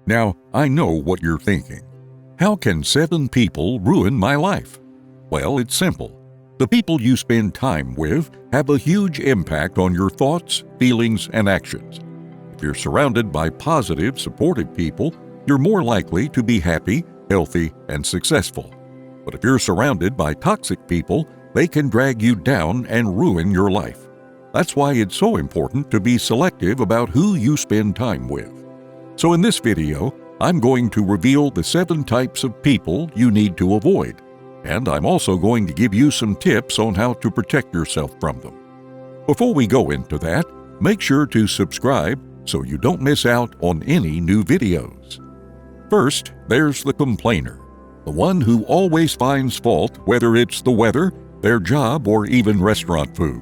Now, I know what you're thinking. How can 7 people ruin my life? Well, it's simple. The people you spend time with have a huge impact on your thoughts, feelings, and actions. If you're surrounded by positive, supportive people, you're more likely to be happy, healthy, and successful. But if you're surrounded by toxic people, they can drag you down and ruin your life. That's why it's so important to be selective about who you spend time with. So in this video, I'm going to reveal the 7 types of people you need to avoid, and I'm also going to give you some tips on how to protect yourself from them. Before we go into that, make sure to subscribe so you don't miss out on any new videos. First, there's the complainer, the one who always finds fault, whether it's the weather, their job, or even restaurant food.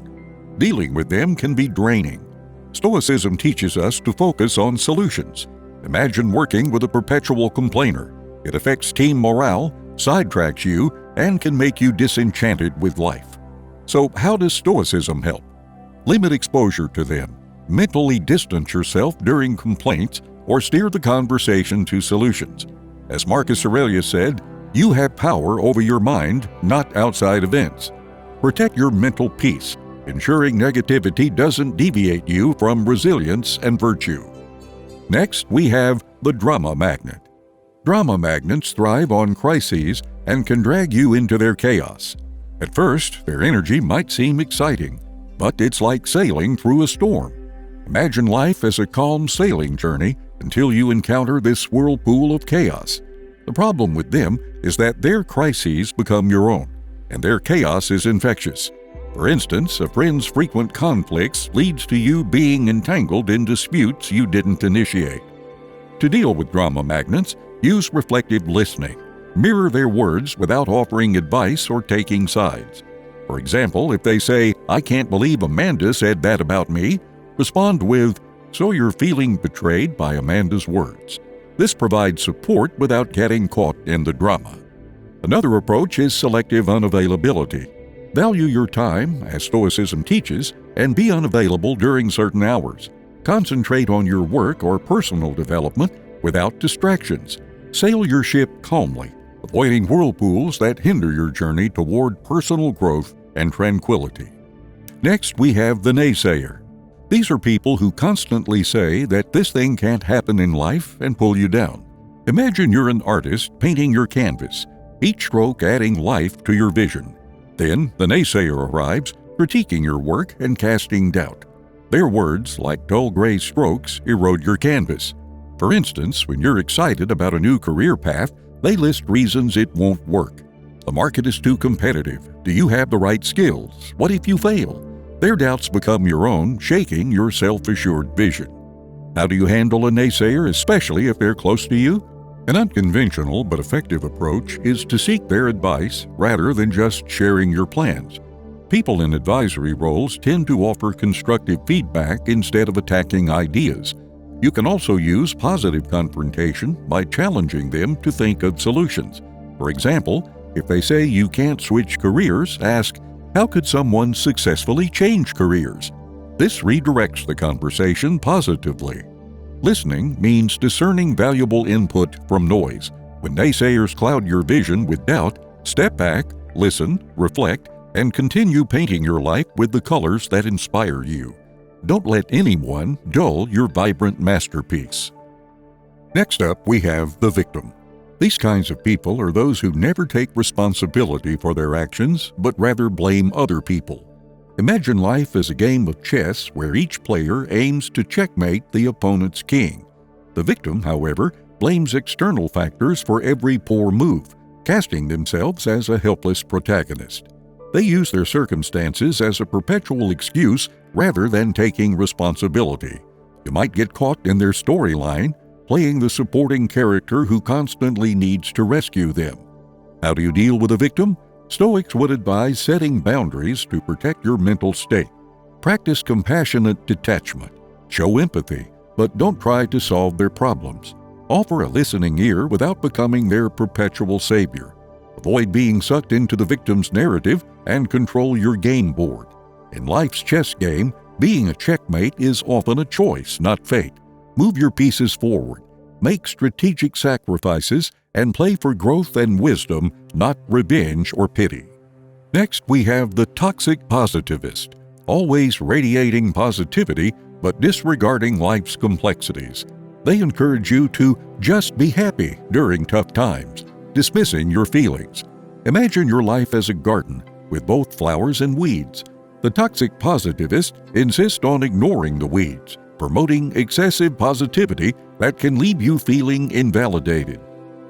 Dealing with them can be draining. Stoicism teaches us to focus on solutions. Imagine working with a perpetual complainer. It affects team morale, sidetracks you, and can make you disenchanted with life. So how does Stoicism help? Limit exposure to them. Mentally distance yourself during complaints or steer the conversation to solutions. As Marcus Aurelius said, you have power over your mind, not outside events. Protect your mental peace, ensuring negativity doesn't deviate you from resilience and virtue. Next, we have the drama magnet. Drama magnets thrive on crises and can drag you into their chaos. At first, their energy might seem exciting, but it's like sailing through a storm. Imagine life as a calm sailing journey until you encounter this whirlpool of chaos. The problem with them is that their crises become your own, and their chaos is infectious. For instance, a friend's frequent conflicts leads to you being entangled in disputes you didn't initiate. To deal with drama magnets, use reflective listening. Mirror their words without offering advice or taking sides. For example, if they say, "I can't believe Amanda said that about me," respond with, "So you're feeling betrayed by Amanda's words." This provides support without getting caught in the drama. Another approach is selective unavailability. Value your time, as Stoicism teaches, and be unavailable during certain hours. Concentrate on your work or personal development without distractions. Sail your ship calmly, avoiding whirlpools that hinder your journey toward personal growth and tranquility. Next, we have the naysayer. These are people who constantly say that this thing can't happen in life and pull you down. Imagine you're an artist painting your canvas, each stroke adding life to your vision. Then the naysayer arrives, critiquing your work and casting doubt. Their words, like dull gray strokes, erode your canvas. For instance, when you're excited about a new career path, they list reasons it won't work. The market is too competitive. Do you have the right skills? What if you fail? Their doubts become your own, shaking your self-assured vision. How do you handle a naysayer, especially if they're close to you? An unconventional but effective approach is to seek their advice rather than just sharing your plans. People in advisory roles tend to offer constructive feedback instead of attacking ideas. You can also use positive confrontation by challenging them to think of solutions. For example, if they say you can't switch careers, ask, "How could someone successfully change careers?" This redirects the conversation positively. Listening means discerning valuable input from noise. When naysayers cloud your vision with doubt, step back, listen, reflect, and continue painting your life with the colors that inspire you. Don't let anyone dull your vibrant masterpiece. Next up, we have the victim. These kinds of people are those who never take responsibility for their actions, but rather blame other people. Imagine life as a game of chess where each player aims to checkmate the opponent's king. The victim, however, blames external factors for every poor move, casting themselves as a helpless protagonist. They use their circumstances as a perpetual excuse rather than taking responsibility. You might get caught in their storyline, playing the supporting character who constantly needs to rescue them. How do you deal with a victim? Stoics would advise setting boundaries to protect your mental state. Practice compassionate detachment. Show empathy, but don't try to solve their problems. Offer a listening ear without becoming their perpetual savior. Avoid being sucked into the victim's narrative and control your game board. In life's chess game, being a checkmate is often a choice, not fate. Move your pieces forward. make strategic sacrifices, and play for growth and wisdom, not revenge or pity. Next, we have the toxic positivist, always radiating positivity but disregarding life's complexities. They encourage you to just be happy during tough times, dismissing your feelings. Imagine your life as a garden with both flowers and weeds. The toxic positivist insists on ignoring the weeds, promoting excessive positivity that can leave you feeling invalidated.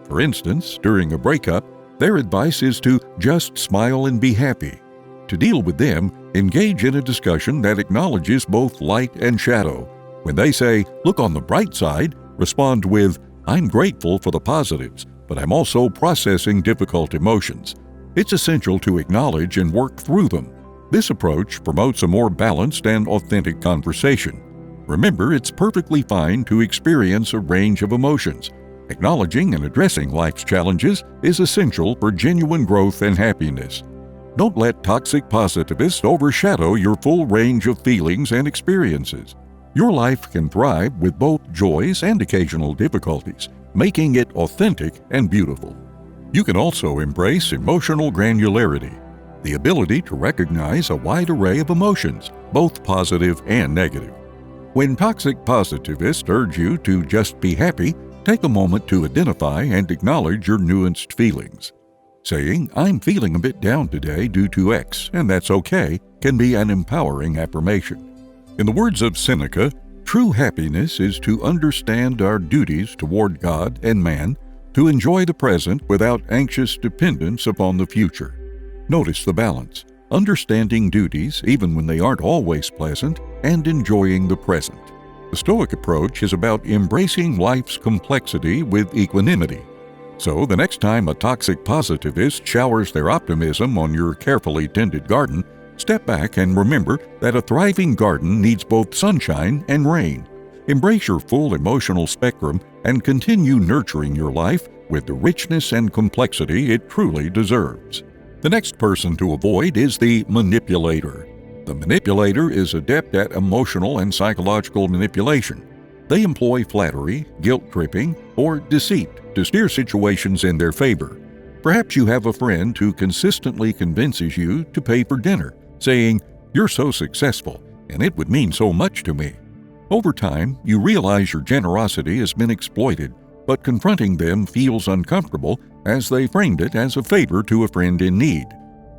For instance, during a breakup, their advice is to just smile and be happy. To deal with them, engage in a discussion that acknowledges both light and shadow. When they say, "Look on the bright side," respond with, "I'm grateful for the positives, but I'm also processing difficult emotions." It's essential to acknowledge and work through them. This approach promotes a more balanced and authentic conversation. Remember, it's perfectly fine to experience a range of emotions. Acknowledging and addressing life's challenges is essential for genuine growth and happiness. Don't let toxic positivists overshadow your full range of feelings and experiences. Your life can thrive with both joys and occasional difficulties, making it authentic and beautiful. You can also embrace emotional granularity, the ability to recognize a wide array of emotions, both positive and negative. When toxic positivists urge you to just be happy, take a moment to identify and acknowledge your nuanced feelings. Saying, "I'm feeling a bit down today due to X, and that's okay," can be an empowering affirmation. In the words of Seneca, true happiness is to understand our duties toward God and man, to enjoy the present without anxious dependence upon the future. Notice the balance, understanding duties even when they aren't always pleasant, and enjoying the present. The Stoic approach is about embracing life's complexity with equanimity. So the next time a toxic positivist showers their optimism on your carefully tended garden, step back and remember that a thriving garden needs both sunshine and rain. Embrace your full emotional spectrum and continue nurturing your life with the richness and complexity it truly deserves. The next person to avoid is the manipulator. The manipulator is adept at emotional and psychological manipulation. They employ flattery, guilt-tripping, or deceit to steer situations in their favor. Perhaps you have a friend who consistently convinces you to pay for dinner, saying, "You're so successful, and it would mean so much to me." Over time, you realize your generosity has been exploited, but confronting them feels uncomfortable as they framed it as a favor to a friend in need.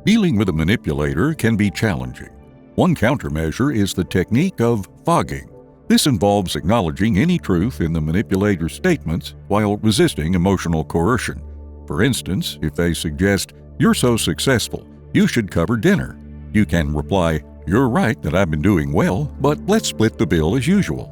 Dealing with a manipulator can be challenging. One countermeasure is the technique of fogging. This involves acknowledging any truth in the manipulator's statements while resisting emotional coercion. For instance, if they suggest, "You're so successful, you should cover dinner," you can reply, "You're right that I've been doing well, but let's split the bill as usual."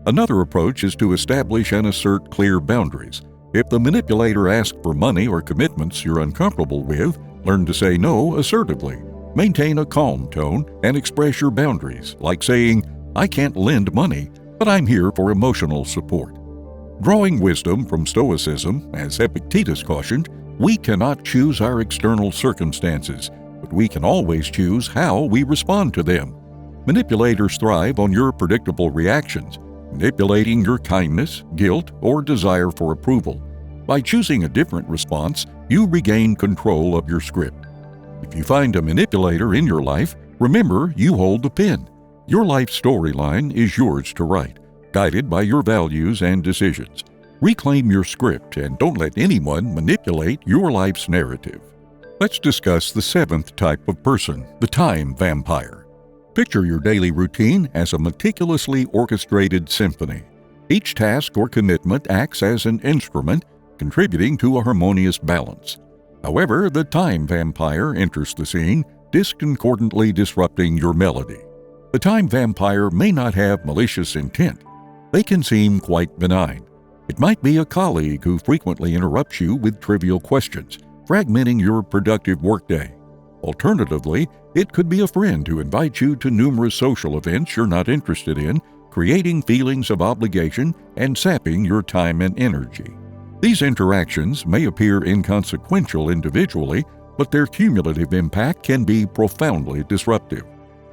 Another approach is to establish and assert clear boundaries. If the manipulator asks for money or commitments you're uncomfortable with, learn to say no assertively. Maintain a calm tone and express your boundaries, like saying, "I can't lend money, but I'm here for emotional support." Drawing wisdom from Stoicism, as Epictetus cautioned, we cannot choose our external circumstances, but we can always choose how we respond to them. Manipulators thrive on your predictable reactions, manipulating your kindness, guilt, or desire for approval. By choosing a different response, you regain control of your script. If you find a manipulator in your life, remember you hold the pen. Your life storyline is yours to write, guided by your values and decisions. Reclaim your script and don't let anyone manipulate your life's narrative. Let's discuss the seventh type of person, the time vampire. Picture your daily routine as a meticulously orchestrated symphony. Each task or commitment acts as an instrument, contributing to a harmonious balance. However, the time vampire enters the scene, discordantly disrupting your melody. The time vampire may not have malicious intent. They can seem quite benign. It might be a colleague who frequently interrupts you with trivial questions, fragmenting your productive workday. Alternatively, it could be a friend who invites you to numerous social events you're not interested in, creating feelings of obligation and sapping your time and energy. These interactions may appear inconsequential individually, but their cumulative impact can be profoundly disruptive.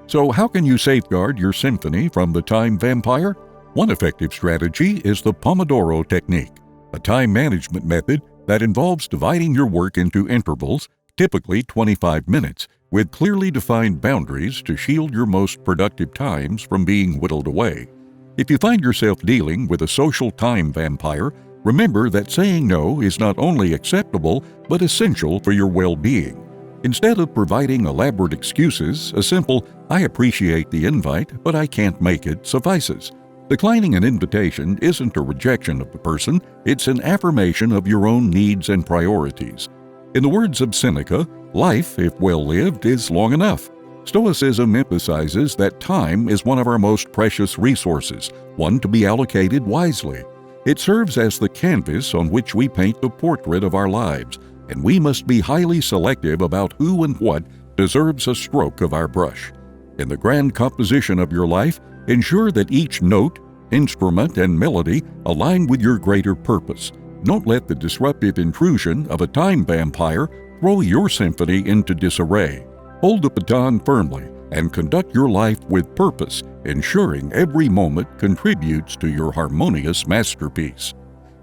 So how can you safeguard your symphony from the time vampire? One effective strategy is the Pomodoro technique, a time management method that involves dividing your work into intervals, typically 25 minutes, with clearly defined boundaries to shield your most productive times from being whittled away. If you find yourself dealing with a social time vampire, remember that saying no is not only acceptable but essential for your well-being. Instead of providing elaborate excuses, a simple "I appreciate the invite, but I can't make it" suffices. Declining an invitation isn't a rejection of the person, it's an affirmation of your own needs and priorities. In the words of Seneca, life, if well lived, is long enough. Stoicism emphasizes that time is one of our most precious resources, one to be allocated wisely. It serves as the canvas on which we paint the portrait of our lives, and we must be highly selective about who and what deserves a stroke of our brush. In the grand composition of your life, ensure that each note, instrument, and melody align with your greater purpose. Don't let the disruptive intrusion of a time vampire throw your symphony into disarray. Hold the baton firmly and conduct your life with purpose, ensuring every moment contributes to your harmonious masterpiece.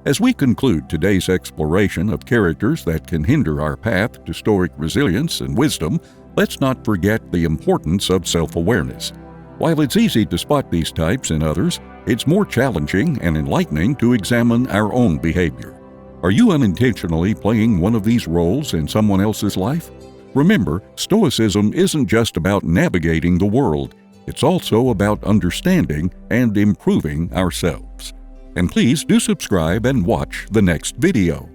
As we conclude today's exploration of characters that can hinder our path to Stoic resilience and wisdom, let's not forget the importance of self-awareness. While it's easy to spot these types in others, it's more challenging and enlightening to examine our own behavior. Are you unintentionally playing one of these roles in someone else's life? Remember, Stoicism isn't just about navigating the world, it's also about understanding and improving ourselves. And please do subscribe and watch the next video.